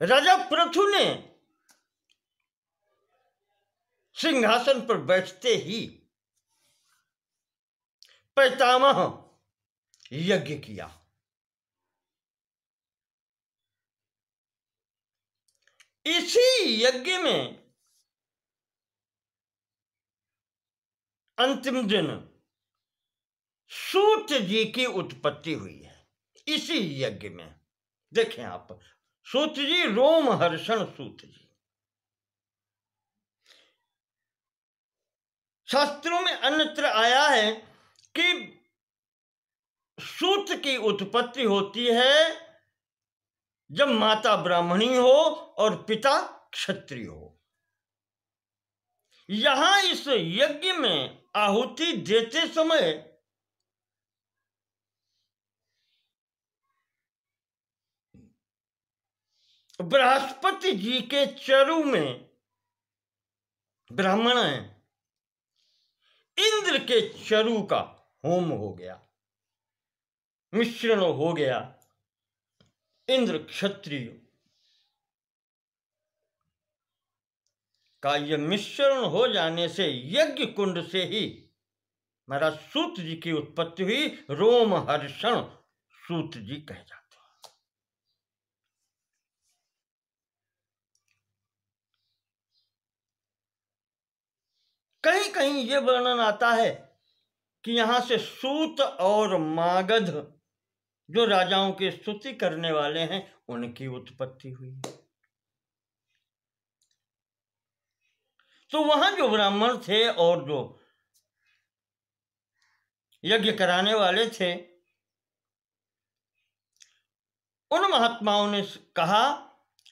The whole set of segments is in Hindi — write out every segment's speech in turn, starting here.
राजा पृथु ने सिंहासन पर बैठते ही पैतामह यज्ञ किया। इसी यज्ञ में अंतिम दिन सूत जी की उत्पत्ति हुई है। इसी यज्ञ में देखें आप, सूत जी, रोमहर्षण सूत जी। शास्त्रों में अन्यत्र आया है कि सूत की उत्पत्ति होती है जब माता ब्राह्मणी हो और पिता क्षत्रिय हो। यहां इस यज्ञ में आहुति देते समय बृहस्पति जी के चरु में ब्राह्मण है, इंद्र के चरु का होम हो गया, मिश्रण हो गया। इंद्र क्षत्रिय का यह मिश्रण हो जाने से यज्ञ कुंड से ही महाराज सूत जी की उत्पत्ति हुई। रोमहर्षण सूत जी कहे जाते हैं। कहीं कहीं यह वर्णन आता है कि यहां से सूत और मागध, जो राजाओं की स्तुति करने वाले हैं, उनकी उत्पत्ति हुई। तो वहां जो ब्राह्मण थे और जो यज्ञ कराने वाले थे, उन महात्माओं ने कहा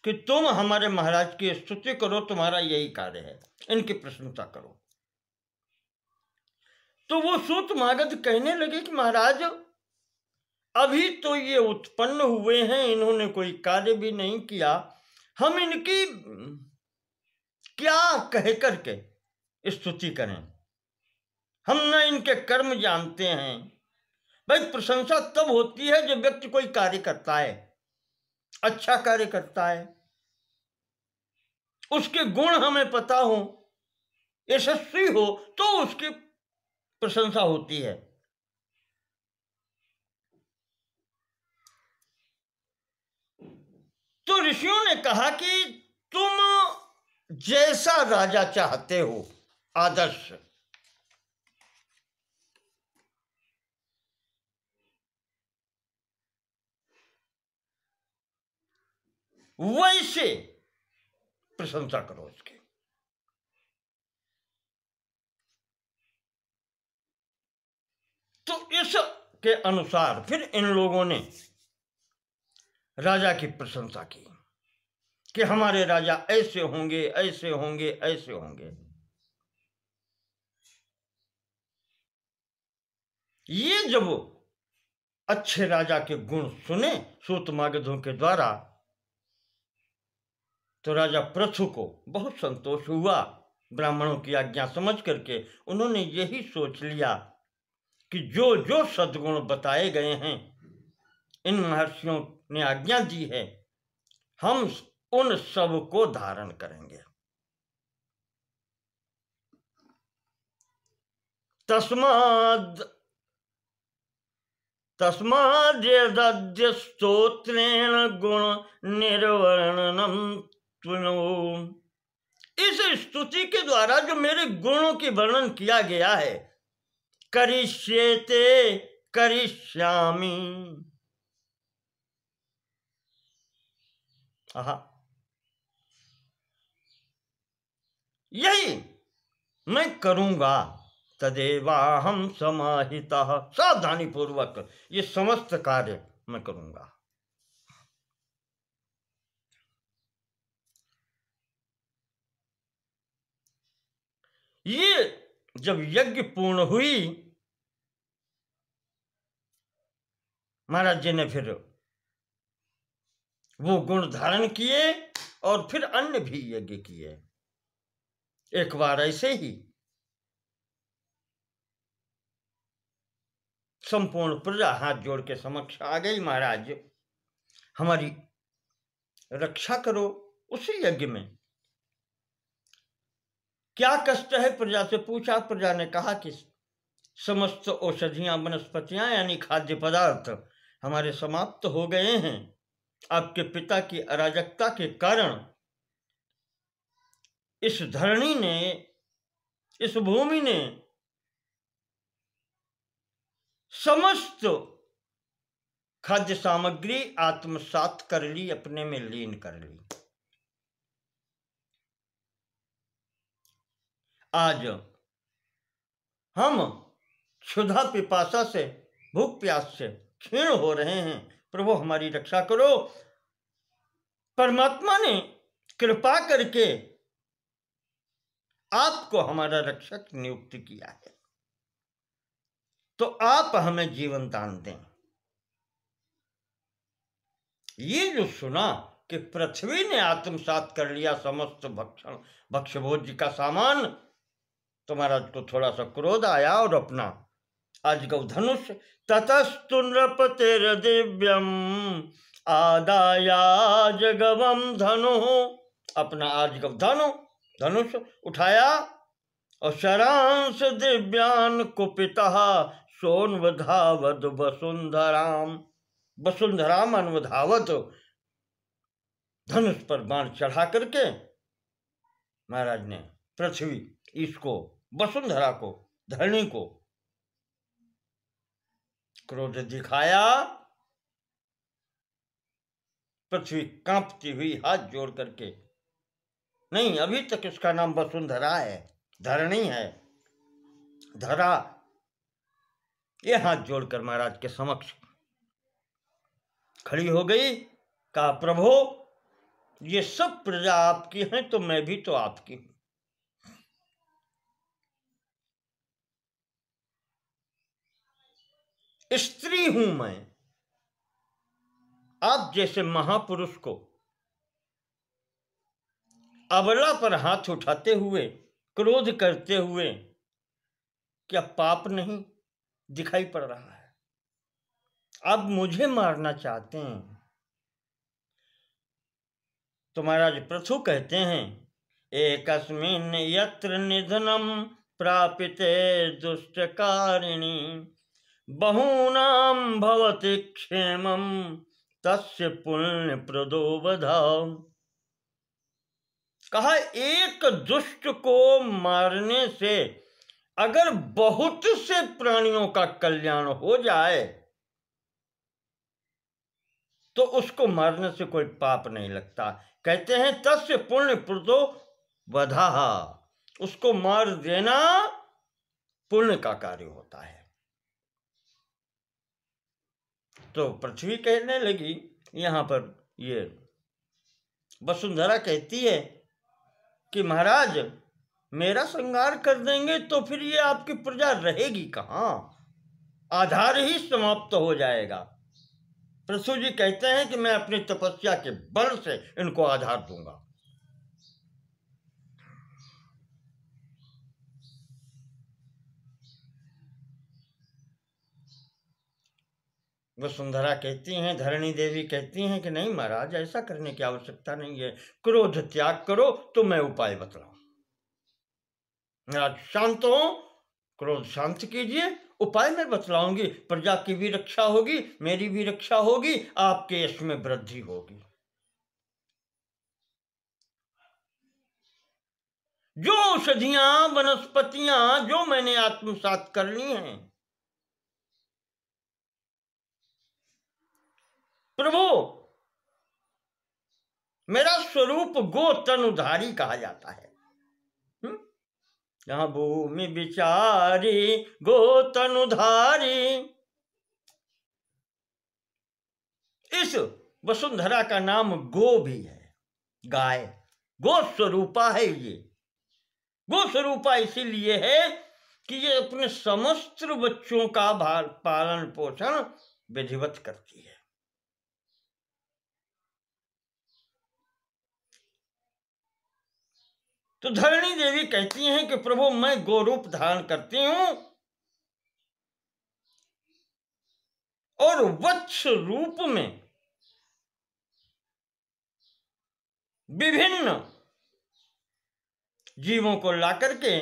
कि तुम हमारे महाराज की स्तुति करो, तुम्हारा यही कार्य है, इनकी प्रशंसा करो। तो वो सूत मागध कहने लगे कि महाराज, अभी तो ये उत्पन्न हुए हैं, इन्होंने कोई कार्य भी नहीं किया, हम इनकी क्या कह करके स्तुति करें? हम न इनके कर्म जानते हैं। भाई, प्रशंसा तब होती है जब व्यक्ति कोई कार्य करता है, अच्छा कार्य करता है, उसके गुण हमें पता हो, यशस्वी हो, तो उसकी प्रशंसा होती है। तो ऋषियों ने कहा कि तुम जैसा राजा चाहते हो, आदर्श, वैसे प्रशंसा करो उसकी। तो इस के अनुसार फिर इन लोगों ने राजा की प्रशंसा की कि हमारे राजा ऐसे होंगे, ऐसे होंगे, ऐसे होंगे। ये जब अच्छे राजा के गुण सुने सूत मागधों के द्वारा, तो राजा पृथु को बहुत संतोष हुआ। ब्राह्मणों की आज्ञा समझ करके उन्होंने यही सोच लिया कि जो जो सद्गुण बताए गए हैं, इन महर्षियों ने आज्ञा दी है, हम उन सब को धारण करेंगे। तस्माद्यद्य स्तोत्रेण गुण निर्वर्णनम त्वनो। इस स्तुति के द्वारा जो मेरे गुणों की वर्णन किया गया है, करिष्येते, करिष्यामि। यही मैं करूंगा। तदेवाहम समाहितः, सावधानी पूर्वक ये समस्त कार्य मैं करूंगा। ये जब यज्ञ पूर्ण हुई, महाराज जी ने फिर वो गुण धारण किए और फिर अन्य भी यज्ञ किए। एक बार ऐसे ही संपूर्ण प्रजा हाथ जोड़ के समक्ष आ गई। महाराज, हमारी रक्षा करो। उसी यज्ञ में क्या कष्ट है, प्रजा से पूछा। प्रजा ने कहा कि समस्त औषधियां, वनस्पतियां यानी खाद्य पदार्थ हमारे समाप्त हो गए हैं। आपके पिता की अराजकता के कारण इस धरणी ने, इस भूमि ने समस्त खाद्य सामग्री आत्मसात कर ली, अपने में लीन कर ली। आज हम क्षुधा पिपासा से, भूख प्यास से क्षीण हो रहे हैं। प्रभु हमारी रक्षा करो। परमात्मा ने कृपा करके आपको हमारा रक्षक नियुक्त किया है, तो आप हमें जीवन दान दें। ये जो सुना कि पृथ्वी ने आत्मसात कर लिया समस्त भक्ष्य भोज्य का सामान, तो महाराज को थोड़ा सा क्रोध आया और अपना आजगव धनुष, ततस्तु नृपतेर दिव्यम आदायाजगवम धनु, अपना आजगव धनुष उठाया और शरांश दिव्यान कुपितः सोन्वधावद वसुंधराम, वसुंधराम अन्वधावत, धनुष पर बाण चढ़ा करके महाराज ने पृथ्वी, इसको, वसुंधरा को, धरणी को क्रोध दिखाया। पृथ्वी कांपती हुई हाथ जोड़ करके, नहीं अभी तक इसका नाम वसुंधरा है, धरणी है, धरा, ये हाथ जोड़कर महाराज के समक्ष खड़ी हो गई। कहा प्रभु ये सब प्रजा आपकी हैं, तो मैं भी तो आपकी हूं। स्त्री हूं मैं। आप जैसे महापुरुष को अबला पर हाथ उठाते हुए, क्रोध करते हुए क्या पाप नहीं दिखाई पड़ रहा है? आप मुझे मारना चाहते हैं। तो महाराज पृथु कहते हैं, एकस्मिन् यत्र निधनम प्रापिते दुष्टकारिणी बहूनां भवति क्षेमं तस्य पुण्य प्रदो वधाओ। कहा एक दुष्ट को मारने से अगर बहुत से प्राणियों का कल्याण हो जाए तो उसको मारने से कोई पाप नहीं लगता। कहते हैं तस्य पुण्य प्रदो वधा, उसको मार देना पुण्य का कार्य होता है। तो पृथ्वी कहने लगी, यहां पर ये वसुंधरा कहती है कि महाराज मेरा संहार कर देंगे तो फिर ये आपकी प्रजा रहेगी कहां, आधार ही समाप्त हो जाएगा। पृथु जी कहते हैं कि मैं अपनी तपस्या के बल से इनको आधार दूंगा। वसुंधरा कहती हैं, धरणी देवी कहती हैं कि नहीं महाराज ऐसा करने की आवश्यकता नहीं है, क्रोध त्याग करो तो मैं उपाय बतलाऊं। महाराज शांत हो, क्रोध शांत कीजिए, उपाय मैं बतलाऊंगी। प्रजा की भी रक्षा होगी, मेरी भी रक्षा होगी, आपके यश में वृद्धि होगी। जो औषधियां, वनस्पतियां जो मैंने आत्मसात कर ली हैं, प्रभु मेरा स्वरूप गो तनुधारी कहा जाता है। यहाँ भूमि विचारी गो तनुधारी, इस वसुंधरा का नाम गो भी है, गाय, गो स्वरूपा है। ये गो स्वरूपा इसीलिए है कि ये अपने समस्त बच्चों का पालन पोषण विधिवत करती है। तो धरणी देवी कहती हैं कि प्रभु मैं गोरूप धारण करती हूं और वत्स रूप में विभिन्न जीवों को ला करके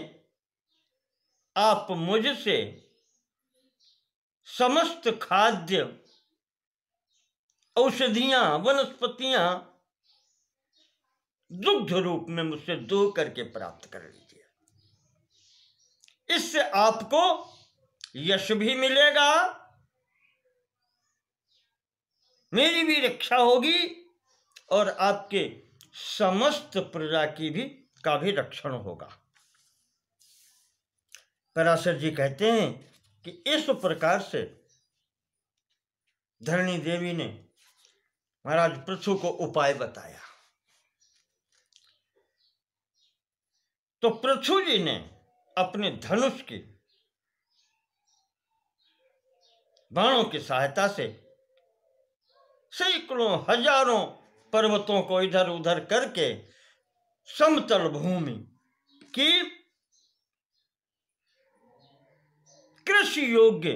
आप मुझसे समस्त खाद्य औषधियां वनस्पतियां दुग्ध रूप में मुझसे दो करके प्राप्त कर लीजिए। इससे आपको यश भी मिलेगा, मेरी भी रक्षा होगी और आपके समस्त प्रजा का भी रक्षण होगा। पराशर जी कहते हैं कि इस प्रकार से धरणी देवी ने महाराज पृथु को उपाय बताया। तो पृथु जी ने अपने धनुष की बाणों की सहायता से सैकड़ों हजारों पर्वतों को इधर उधर करके समतल भूमि की कृषि योग्य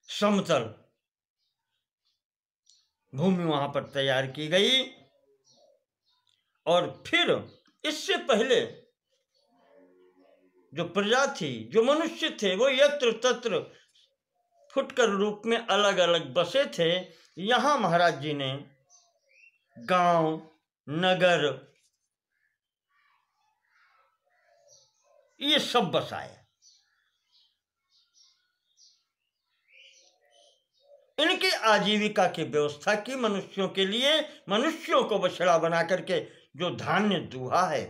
समतल भूमि वहां पर तैयार की गई। और फिर इससे पहले जो प्रजा थी, जो मनुष्य थे, वो यत्र तत्र फुटकर रूप में अलग अलग बसे थे। यहां महाराज जी ने गांव, नगर, ये सब बसाए। इनकी आजीविका की व्यवस्था की मनुष्यों के लिए। मनुष्यों को बछड़ा बना करके जो धान्य दूहा है,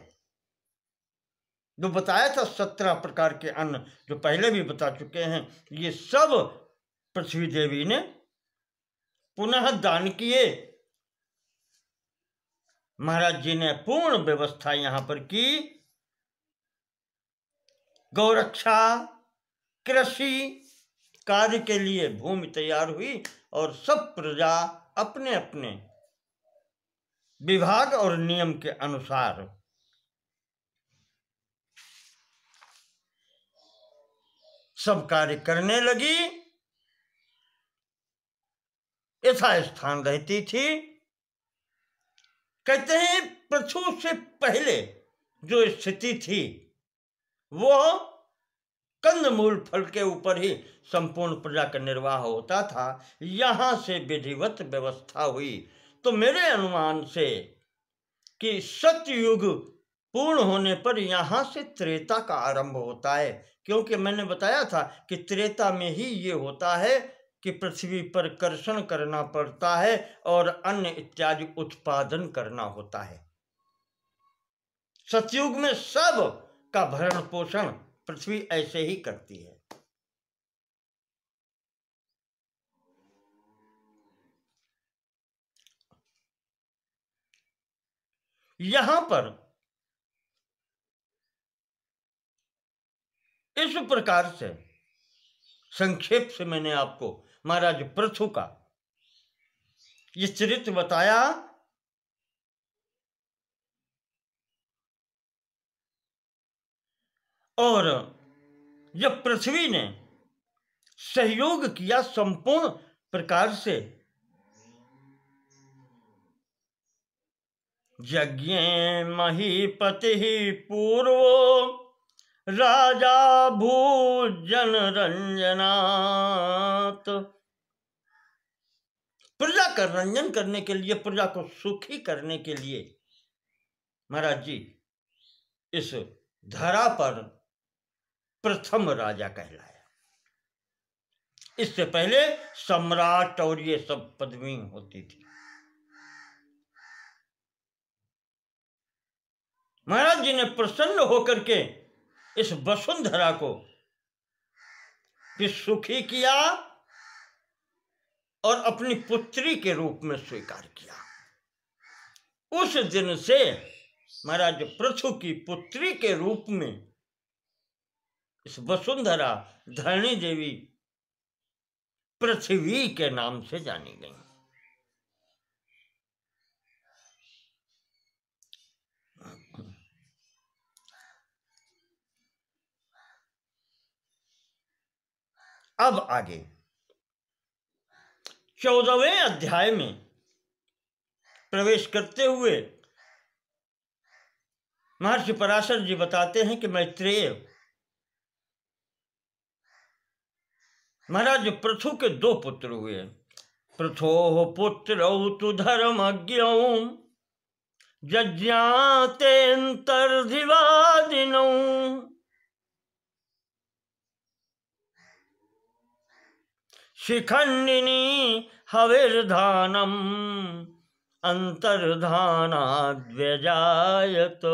जो बताया था 17 प्रकार के अन्न, जो पहले भी बता चुके हैं, ये सब पृथ्वी देवी ने पुनः दान किए। महाराज जी ने पूर्ण व्यवस्था यहां पर की। गौरक्षा, कृषि कार्य के लिए भूमि तैयार हुई और सब प्रजा अपने अपने विभाग और नियम के अनुसार सब कार्य करने लगी, यथास्थान रहती थी। कहते हैं पृथु से पहले जो स्थिति थी वो कंदमूल फल के ऊपर ही संपूर्ण प्रजा का निर्वाह होता था। यहां से विधिवत व्यवस्था हुई। तो मेरे अनुमान से कि सतयुग पूर्ण होने पर यहां से त्रेता का आरंभ होता है, क्योंकि मैंने बताया था कि त्रेता में ही ये होता है कि पृथ्वी पर कर्षण करना पड़ता है और अन्न इत्यादि उत्पादन करना होता है। सतयुग में सब का भरण पोषण पृथ्वी ऐसे ही करती है। यहां पर इस प्रकार से संक्षेप से मैंने आपको महाराज पृथु का ये चरित्र बताया। और जब पृथ्वी ने सहयोग किया संपूर्ण प्रकार से, यज्ञ महीपति पूर्वो राजा भूजन रंजनात्, प्रजा का रंजन करने के लिए, प्रजा को सुखी करने के लिए महाराज जी इस धरा पर प्रथम राजा कहलाया। इससे पहले सम्राट और ये सब पदवी होती थी। महाराज जी ने प्रसन्न होकर के इस वसुंधरा को भी सुखी किया और अपनी पुत्री के रूप में स्वीकार किया। उस दिन से महाराज पृथु की पुत्री के रूप में इस वसुंधरा धरणी देवी पृथ्वी के नाम से जानी गई। अब आगे 14वें अध्याय में प्रवेश करते हुए महर्षि पराशर जी बताते हैं कि मैत्रेय महाराज पृथु के 2 पुत्र हुए। पृथो पुत्रौ तु धर्मज्ञौ जज्ञातेऽन्तर्धिवादिनौ शिखण्डिनी हविर्धानम् अंतर्धानाद्व्यजायत।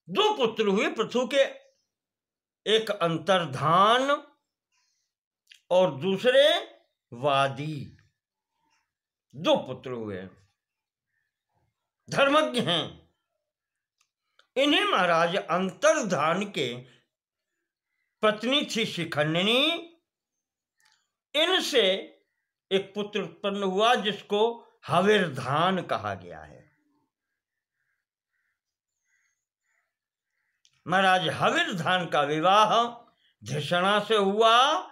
2 पुत्र हुए पृथु के, एक अंतर्धान और दूसरे वादी। 2 पुत्र हुए, धर्मज्ञ हैं। इन्हें महाराज अंतर्धान के पत्नी थी शिखंडिनी, इनसे एक पुत्र उत्पन्न हुआ जिसको हविर्धान कहा गया है। महाराज हविर्धान का विवाह धिषणा से हुआ,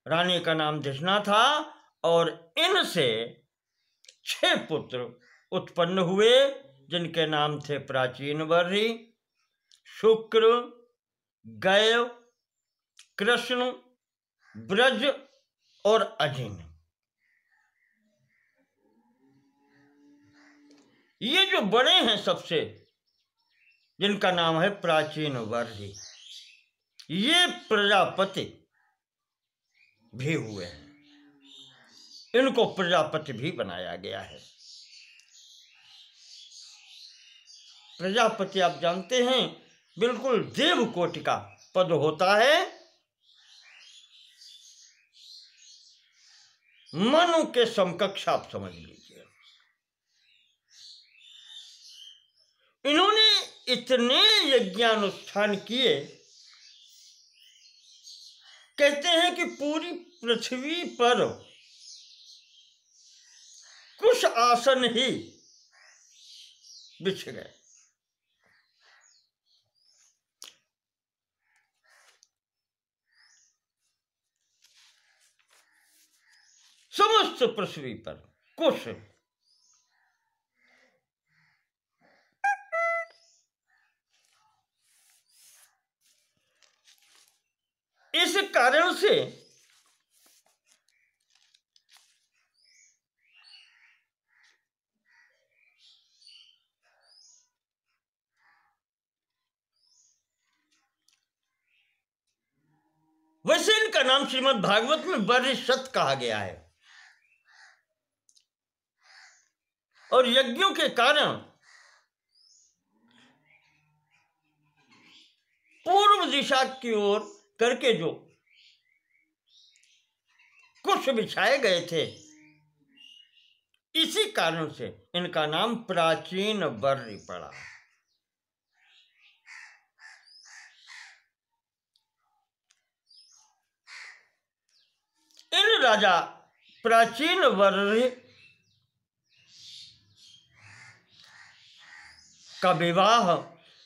रानी का नाम धिषणा था, और इनसे 6 पुत्र उत्पन्न हुए जिनके नाम थे प्राचीन वर्री, शुक्र, गय, कृष्ण, ब्रज और अजिन। ये जो बड़े हैं सबसे, जिनका नाम है प्राचीन वर्री, ये प्रजापति भी हुए हैं। इनको प्रजापति भी बनाया गया है। प्रजापति आप जानते हैं बिल्कुल देव कोटि का पद होता है। मनु के समकक्ष आप समझ लीजिए। इन्होंने इतने यज्ञानुष्ठान किए, कहते हैं कि पूरी पृथ्वी पर कुछ आसन ही बिछ गए। समस्त पृथ्वी पर कुछ। इस कारण से वैसे इनका नाम श्रीमद् भागवत में वर्षत कहा गया है, और यज्ञों के कारण पूर्व दिशा की ओर करके जो कुछ बिछाए गए थे, इसी कारण से इनका नाम प्राचीन वर्री पड़ा। इन राजा प्राचीन वर्री का विवाह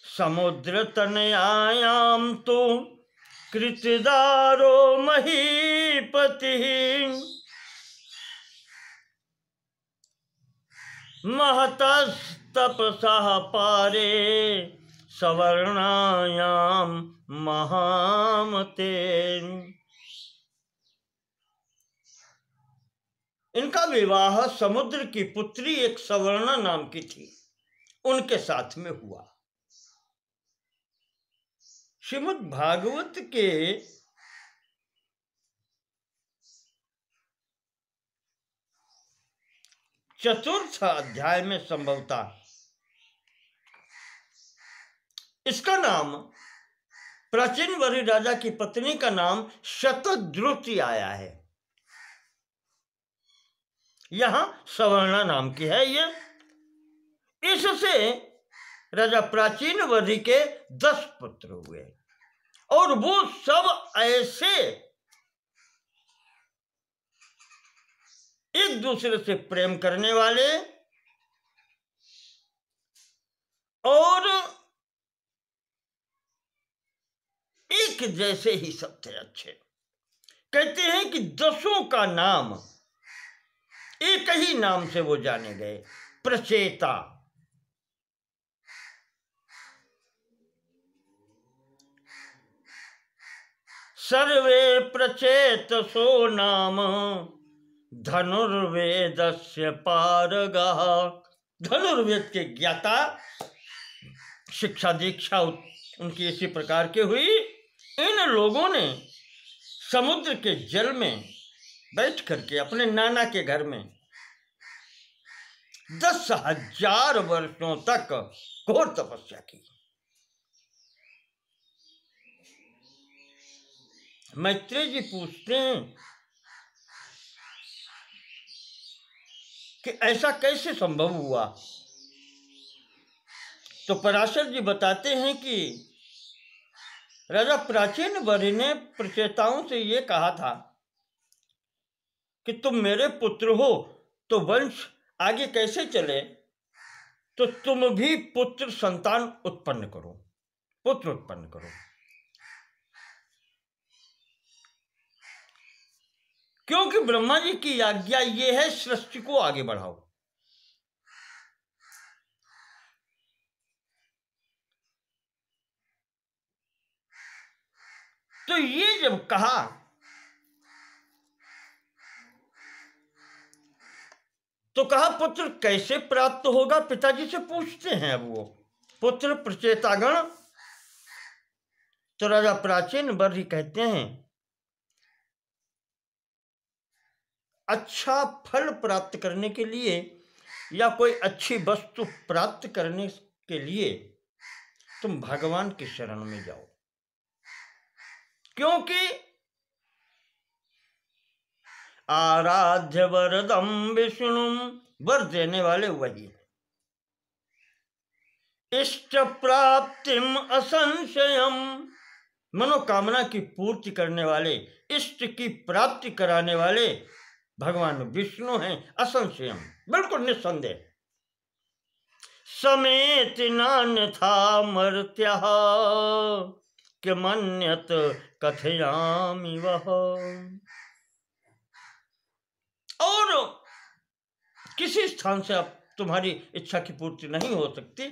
समुद्र तनयायाम तो कृतदारो महीपति महतस्तपसा पारे सवर्णायाम महामते। इनका विवाह समुद्र की पुत्री एक सवर्णा नाम की थी, उनके साथ में हुआ। श्रीमद् भागवत के चतुर्थ अध्याय में संभवतः इसका नाम, प्राचीन वर्री राजा की पत्नी का नाम शतद्रुति आया है। यहां सवर्णा नाम की है ये। इससे राजा प्राचीन वर्री के 10 पुत्र हुए, और वो सब ऐसे एक दूसरे से प्रेम करने वाले और एक जैसे ही सब थे, अच्छे। कहते हैं कि 10 का नाम एक ही नाम से वो जाने गए, प्रचेता। सर्वे प्रचेतसो नाम धनुर्वेदस्य पारगः। धनुर्वेद के ज्ञाता, शिक्षा दीक्षा उनकी इसी प्रकार की हुई। इन लोगों ने समुद्र के जल में बैठ करके अपने नाना के घर में 10,000 वर्षों तक घोर तपस्या की। मैत्रेय जी पूछते हैं कि ऐसा कैसे संभव हुआ? तो पराशर जी बताते हैं कि राजा प्राचीन वरि ने प्रचेताओं से ये कहा था कि तुम मेरे पुत्र हो तो वंश आगे कैसे चले, तो तुम भी पुत्र संतान उत्पन्न करो, पुत्र उत्पन्न करो, क्योंकि ब्रह्मा जी की आज्ञा ये है सृष्टि को आगे बढ़ाओ। तो ये जब कहा तो कहा पुत्र कैसे प्राप्त होगा? पिताजी से पूछते हैं अब वो पुत्र प्रचेतागण। तो राजा प्राचीन वरि कहते हैं अच्छा फल प्राप्त करने के लिए या कोई अच्छी वस्तु प्राप्त करने के लिए तुम भगवान की शरण में जाओ, क्योंकि आराध्य वरदम विष्णु, वर देने वाले वही है। इष्ट प्राप्तिम असंशयम, मनोकामना की पूर्ति करने वाले, इष्ट की प्राप्ति कराने वाले भगवान विष्णु हैं, असंशयम, बिल्कुल निस्संदेह। समेत नान्यथा मर्त्यः किमन्यत कथयामि वह। और किसी स्थान से अब तुम्हारी इच्छा की पूर्ति नहीं हो सकती,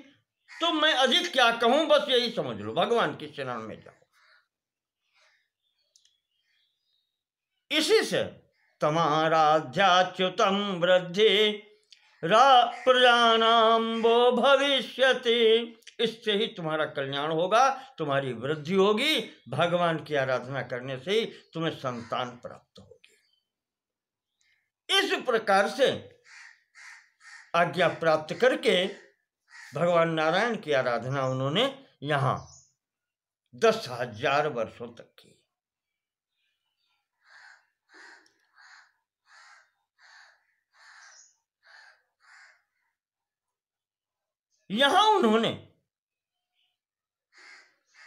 तो मैं अधिक क्या कहूं, बस यही समझ लो, भगवान की शरण में जाओ। इसी से तमाराध्याच्युतम वृद्धि प्रजानां वो भविष्यति, इससे ही तुम्हारा कल्याण होगा, तुम्हारी वृद्धि होगी। भगवान की आराधना करने से ही तुम्हें संतान प्राप्त होगी। इस प्रकार से आज्ञा प्राप्त करके भगवान नारायण की आराधना उन्होंने यहां 10,000 वर्षों तक की। यहां उन्होंने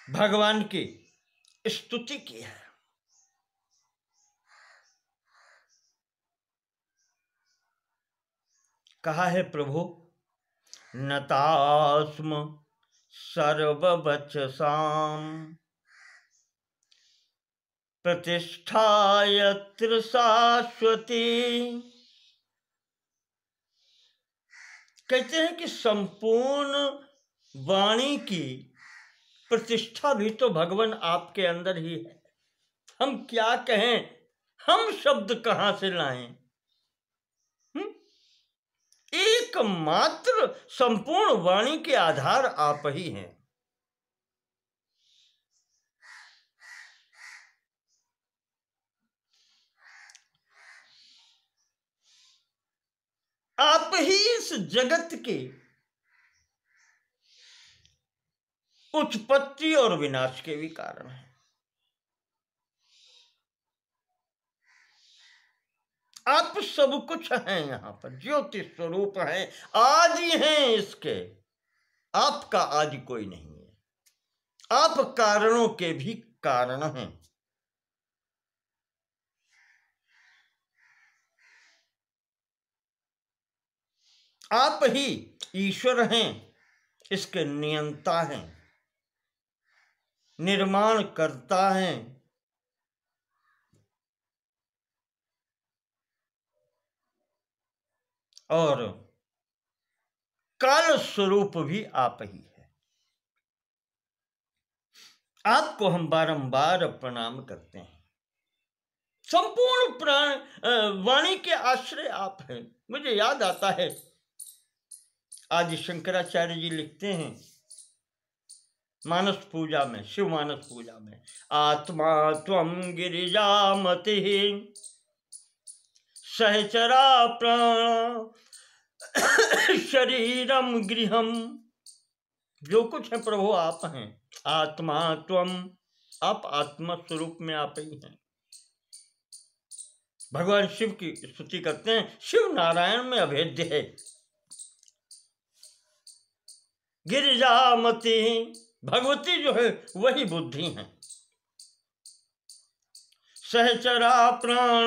भगवान की स्तुति की है। कहा है प्रभु नतास्म सर्ववचसाम प्रतिष्ठायत्र शाश्वती। कहते हैं कि संपूर्ण वाणी की प्रतिष्ठा भी तो भगवान आपके अंदर ही है। हम क्या कहें, हम शब्द कहां से लाएं? एकमात्र संपूर्ण वाणी के आधार आप ही हैं। आप ही इस जगत की उत्पत्ति और विनाश के भी कारण हैं। आप सब कुछ हैं, यहां पर ज्योति स्वरूप हैं, आदि हैं इसके। आपका आदि कोई नहीं है, आप कारणों के भी कारण हैं। आप ही ईश्वर हैं, इसके नियंता हैं, निर्माण करता हैं। और काल स्वरूप भी आप ही है। आपको हम बारंबार प्रणाम करते हैं। संपूर्ण प्राण वाणी के आश्रय आप हैं। मुझे याद आता है, आज शंकराचार्य जी लिखते हैं मानस पूजा में, शिव मानस पूजा में, आत्मा त्वं गिरिजामति सहचरा प्राण शरीरम गृहम। जो कुछ है प्रभु आप हैं। आत्मा त्वम, आप आत्मा स्वरूप में आप ही हैं। भगवान शिव की स्तुति करते हैं, शिव नारायण में अभेद्य है। गिरिजामति, भगवती जो है वही बुद्धि है। सहचरा प्राण,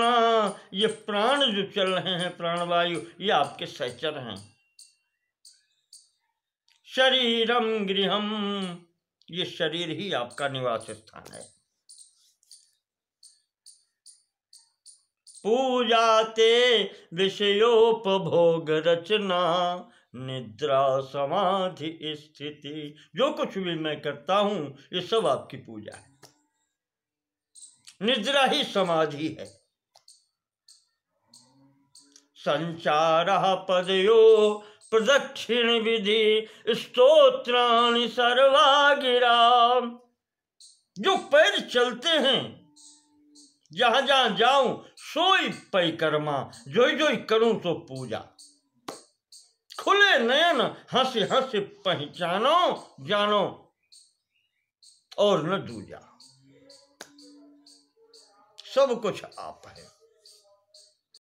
ये प्राण जो चल रहे हैं, प्राणवायु, ये आपके सहचर हैं। शरीरम गृहम, ये शरीर ही आपका निवास स्थान है। पूजाते विषयोपभोग रचना निद्रा समाधि स्थिति। जो कुछ भी मैं करता हूं ये सब आपकी पूजा है। निद्रा ही समाधि है। संचारः पदयो प्रदक्षिण विधि स्तोत्राणि सर्वा गिरा। जो पैर चलते हैं, जहां जहां जाऊं सोई परिक्रमा, जोई जोई करूं तो पूजा। खुले नयन हंस हंस पहचानो जानो और न दूजा। सब कुछ आप है।